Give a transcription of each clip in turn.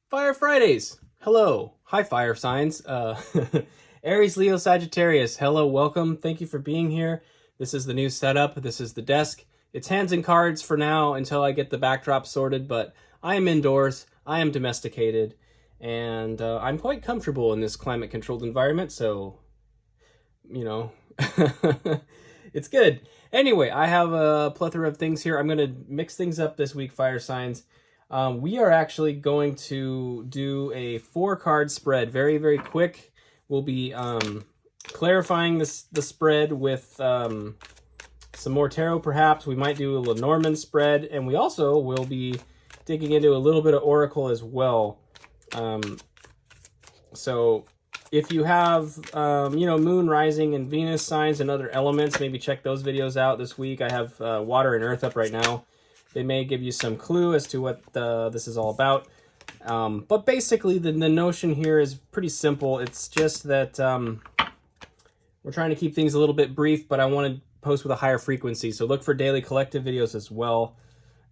Fire Fridays. Hello. Hi, fire signs. Aries, Leo, Sagittarius. Hello, welcome. Thank you for being here. This is the new setup. This is the desk. It's hands and cards for now until I get the backdrop sorted, but I am indoors. I am domesticated, and I'm quite comfortable in this climate-controlled environment, so, you know, it's good. Anyway, I have a plethora of things here. I'm going to mix things up this week, fire signs. We are actually going to do a 4-card spread, very, very quick. We'll be clarifying the spread with some more tarot, perhaps. We might do a Lenormand spread, and we also will be digging into a little bit of Oracle as well. So if you have, Moon, Rising, and Venus signs and other elements, maybe check those videos out this week. I have Water and Earth up right now. They may give you some clue as to what this is all about. But basically, the notion here is pretty simple. It's just that we're trying to keep things a little bit brief, but I want to post with a higher frequency. So look for daily collective videos as well.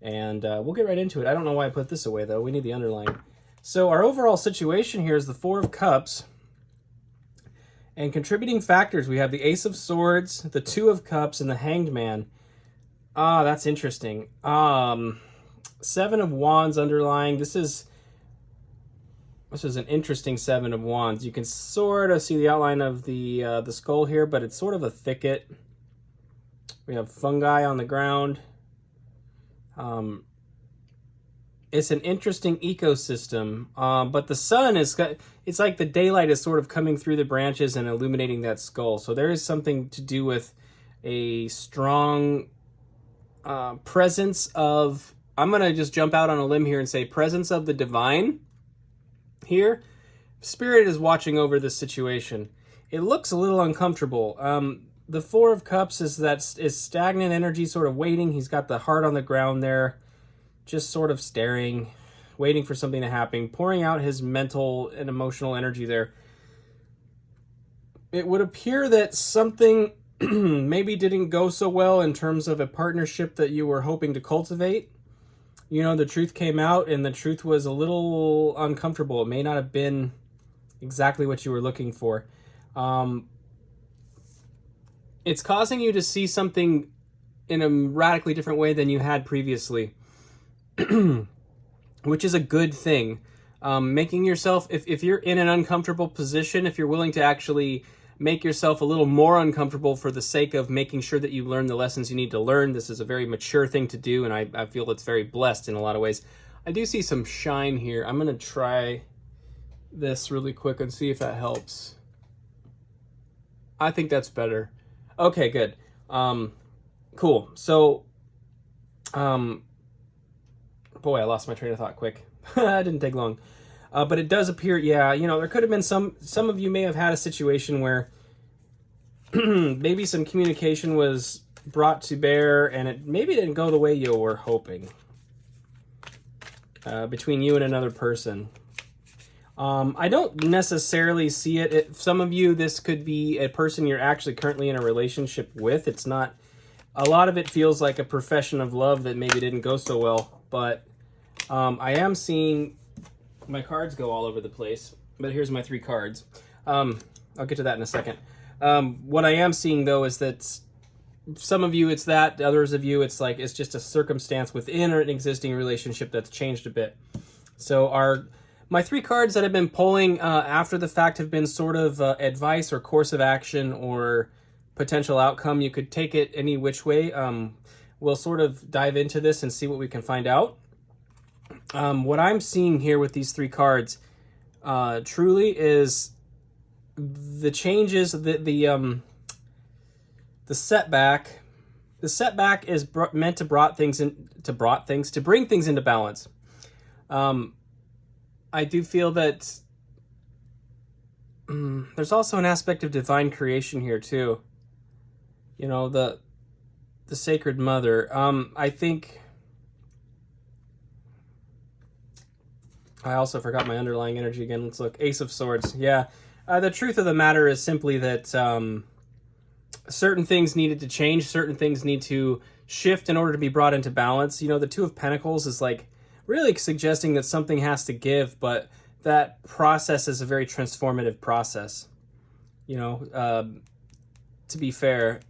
And we'll get right into it. I don't know why I put this away, though. We need the underline. So our overall situation here is the 4 of Cups. And contributing factors, we have the Ace of Swords, the 2 of Cups, and the Hanged Man. Ah, that's interesting. 7 of Wands underlying. This is an interesting 7 of Wands. You can sort of see the outline of the skull here, but it's sort of a thicket. We have fungi on the ground. It's an interesting ecosystem, but the sun it's like the daylight is sort of coming through the branches and illuminating that skull. So there is something to do with a strong presence of, I'm going to just jump out on a limb here and say presence of the divine here. Spirit is watching over this situation. It looks a little uncomfortable. The 4 of Cups is stagnant energy, sort of waiting. He's got the heart on the ground there, just sort of staring, waiting for something to happen, pouring out his mental and emotional energy there. It would appear that something maybe didn't go so well in terms of a partnership that you were hoping to cultivate. You know, the truth came out and the truth was a little uncomfortable. It may not have been exactly what you were looking for. It's causing you to see something in a radically different way than you had previously, which is a good thing. Making yourself, if you're in an uncomfortable position, if you're willing to actually make yourself a little more uncomfortable for the sake of making sure that you learn the lessons you need to learn, this is a very mature thing to do, and I feel it's very blessed in a lot of ways. I do see some shine here. I'm going to try this really quick and see if that helps. I think that's better. Okay, good. Cool. So, boy, I lost my train of thought quick. It didn't take long. But it does appear, yeah, there could have been some of you may have had a situation where maybe some communication was brought to bear and it maybe didn't go the way you were hoping between you and another person. I don't necessarily see it. Some of you, this could be a person you're actually currently in a relationship with. It's not, a lot of it feels like a profession of love that maybe didn't go so well, but I am seeing my cards go all over the place, but here's my 3 cards. I'll get to that in a second. What I am seeing, though, is that some of you it's that, others of you it's like it's just a circumstance within an existing relationship that's changed a bit. So my 3 cards that I've been pulling after the fact have been sort of advice or course of action or potential outcome. You could take it any which way. We'll sort of dive into this and see what we can find out. What I'm seeing here with these 3 cards truly is the changes, the setback. The setback is meant to bring things into balance. I do feel that there's also an aspect of divine creation here too. The Sacred Mother. I think I also forgot my underlying energy again. Let's look. Ace of Swords. Yeah. The truth of the matter is simply that certain things needed to change. Certain things need to shift in order to be brought into balance. The Two of Pentacles is like really suggesting that something has to give, but that process is a very transformative process, you know, to be fair.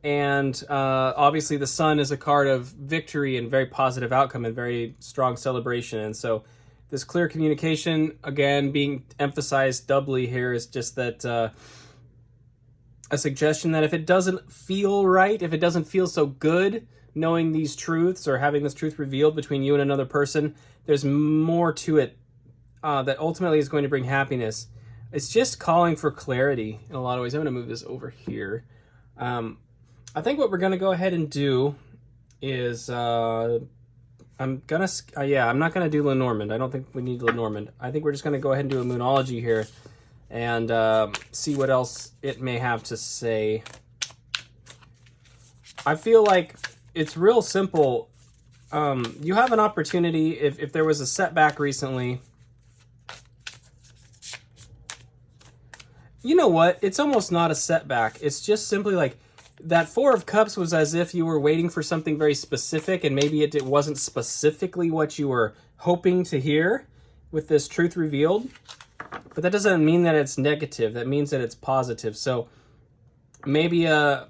And obviously the sun is a card of victory and very positive outcome and very strong celebration. And so this clear communication, again, being emphasized doubly here, is just that a suggestion that if it doesn't feel right, if it doesn't feel so good knowing these truths or having this truth revealed between you and another person, there's more to it that ultimately is going to bring happiness. It's just calling for clarity in a lot of ways. I'm going to move this over here. I think what we're going to go ahead and do is I'm not going to do Lenormand. I don't think we need Lenormand. I think we're just going to go ahead and do a Moonology here and see what else it may have to say. I feel like it's real simple. You have an opportunity, if there was a setback recently. You know what? It's almost not a setback. It's just simply like that Four of Cups was as if you were waiting for something very specific, and maybe it wasn't specifically what you were hoping to hear with this truth revealed. But that doesn't mean that it's negative. That means that it's positive. So maybe a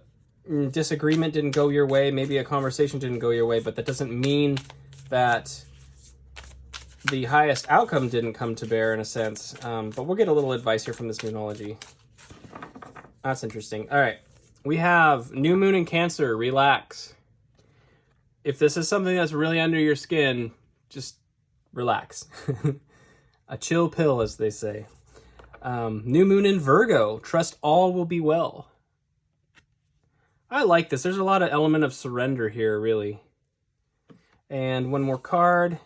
disagreement didn't go your way. Maybe a conversation didn't go your way. But that doesn't mean that the highest outcome didn't come to bear, in a sense. But we'll get a little advice here from this Moonology. That's interesting. All right. We have New Moon in Cancer. Relax. If this is something that's really under your skin, just relax. A chill pill, as they say. New Moon in Virgo. Trust all will be well. I like this. There's a lot of element of surrender here, really. And one more card.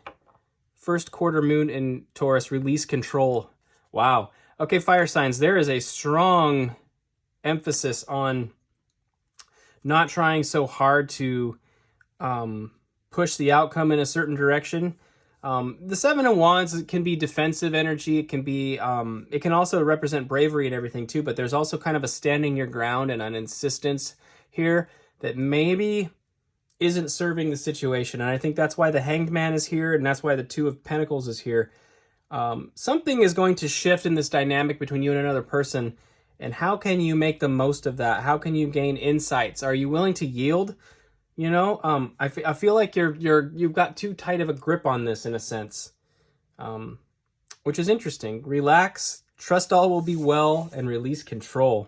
First quarter moon in Taurus. Release control. Wow. Okay, fire signs. There is a strong emphasis on not trying so hard to push the outcome in a certain direction. The Seven of Wands can be defensive energy. It can be, it can also represent bravery and everything too, but there's also kind of a standing your ground and an insistence here that maybe isn't serving the situation. And I think that's why the Hanged Man is here, and that's why the Two of Pentacles is here. Something is going to shift in this dynamic between you and another person. And how can you make the most of that? How can you gain insights? Are you willing to yield? You know, I feel like you've got too tight of a grip on this, in a sense, which is interesting. Relax, trust all will be well, and release control.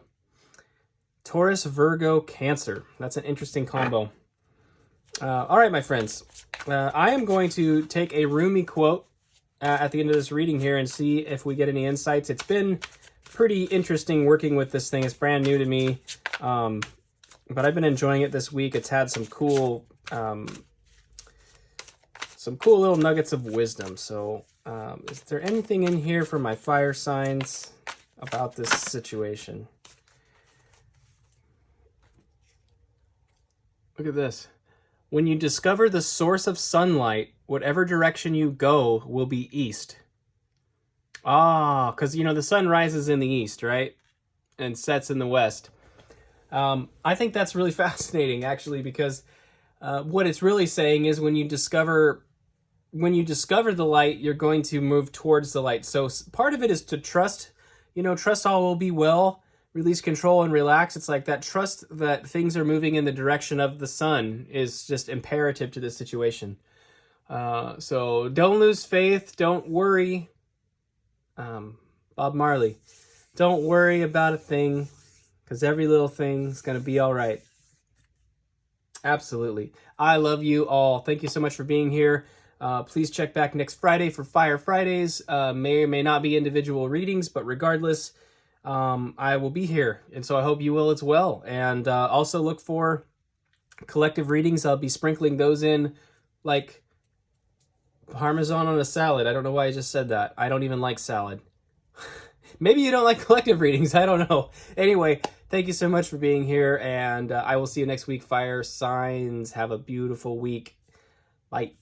Taurus, Virgo, Cancer. That's an interesting combo. All right, my friends. I am going to take a Rumi quote at the end of this reading here and see if we get any insights. It's been pretty interesting working with this thing. It's brand new to me, but I've been enjoying it this week. It's had some cool little nuggets of wisdom. So is there anything in here for my fire signs about this situation? Look at this. When you discover the source of sunlight, whatever direction you go will be east. Ah, because, you know, the sun rises in the east, right? And sets in the west. I think that's really fascinating, actually, because what it's really saying is when you discover the light, you're going to move towards the light. So part of it is to trust, trust all will be well, release control and relax. It's like that trust that things are moving in the direction of the sun is just imperative to this situation. So don't lose faith. Don't worry. Bob Marley, don't worry about a thing, because every little thing's going to be all right. Absolutely. I love you all. Thank you so much for being here. Please check back next Friday for Fire Fridays. May or may not be individual readings, but regardless, I will be here. And so I hope you will as well. And also look for collective readings. I'll be sprinkling those in like Parmesan on a salad. I don't know why I just said that. I don't even like salad. Maybe you don't like collective readings. I don't know. Anyway, thank you so much for being here. And I will see you next week. Fire signs. Have a beautiful week. Bye.